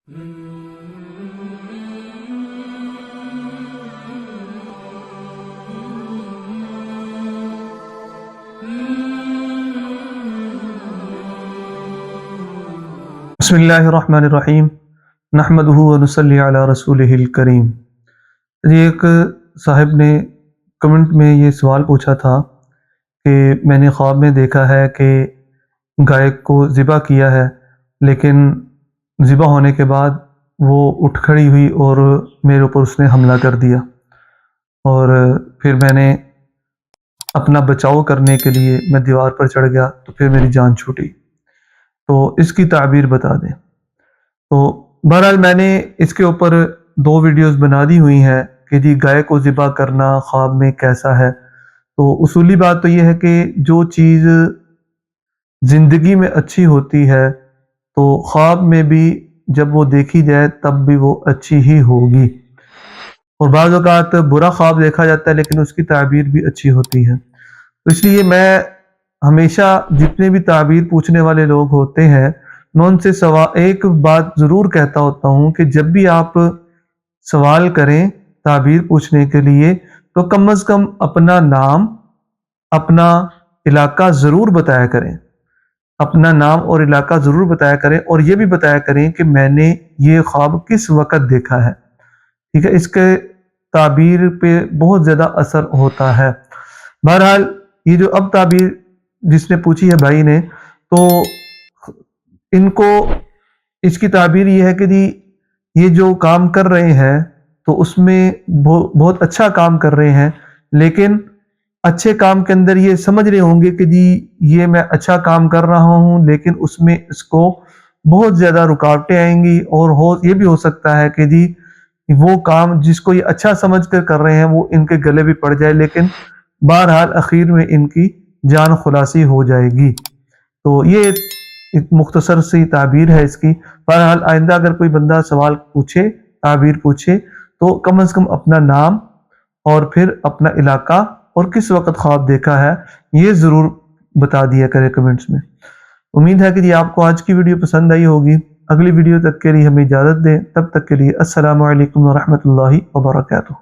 بسم اللہ الرحمن الرحیم نحمدہ ونصلی علی رسولہ الکریم۔ یہ ایک صاحب نے کمنٹ میں یہ سوال پوچھا تھا کہ میں نے خواب میں دیکھا ہے کہ گائے کو ذبح کیا ہے، لیکن ذبح ہونے کے بعد وہ اٹھ کھڑی ہوئی اور میرے اوپر اس نے حملہ کر دیا، اور پھر میں نے اپنا بچاؤ کرنے کے لیے میں دیوار پر چڑھ گیا تو پھر میری جان چھوٹی۔ تو اس کی تعبیر بتا دیں۔ تو بہرحال میں نے اس کے اوپر 2 ویڈیوز بنا دی ہوئی ہیں کہ جی گائے کو ذبح کرنا خواب میں کیسا ہے۔ تو اصولی بات تو یہ ہے کہ جو چیز زندگی میں اچھی ہوتی ہے تو خواب میں بھی جب وہ دیکھی جائے تب بھی وہ اچھی ہی ہوگی، اور بعض اوقات برا خواب دیکھا جاتا ہے لیکن اس کی تعبیر بھی اچھی ہوتی ہے۔ تو اس لیے میں ہمیشہ جتنے بھی تعبیر پوچھنے والے لوگ ہوتے ہیں میں ان سے ایک بات ضرور کہتا ہوتا ہوں کہ جب بھی آپ سوال کریں تعبیر پوچھنے کے لیے تو کم از کم اپنا نام، اپنا علاقہ ضرور بتایا کریں، اپنا نام اور علاقہ ضرور بتایا کریں، اور یہ بھی بتایا کریں کہ میں نے یہ خواب کس وقت دیکھا ہے۔ ٹھیک ہے، اس کے تعبیر پہ بہت زیادہ اثر ہوتا ہے۔ بہرحال یہ جو اب تعبیر جس نے پوچھی ہے بھائی نے، تو ان کو اس کی تعبیر یہ ہے کہ جی یہ جو کام کر رہے ہیں تو اس میں بہت اچھا کام کر رہے ہیں، لیکن اچھے کام کے اندر یہ سمجھ رہے ہوں گے کہ جی یہ میں اچھا کام کر رہا ہوں، لیکن اس میں اس کو بہت زیادہ رکاوٹیں آئیں گی، اور یہ بھی ہو سکتا ہے کہ جی وہ کام جس کو یہ اچھا سمجھ کر رہے ہیں وہ ان کے گلے بھی پڑ جائے، لیکن بہرحال اخیر میں ان کی جان خلاصی ہو جائے گی۔ تو یہ ایک مختصر سی تعبیر ہے اس کی۔ بہرحال آئندہ اگر کوئی بندہ سوال پوچھے، تعبیر پوچھے، تو کم از کم اپنا نام اور پھر اپنا علاقہ اور کس وقت خواب دیکھا ہے یہ ضرور بتا دیا کرے کمنٹس میں۔ امید ہے کہ یہ آپ کو آج کی ویڈیو پسند آئی ہوگی۔ اگلی ویڈیو تک کے لیے ہمیں اجازت دیں، تب تک کے لیے السلام علیکم ورحمۃ اللہ وبرکاتہ۔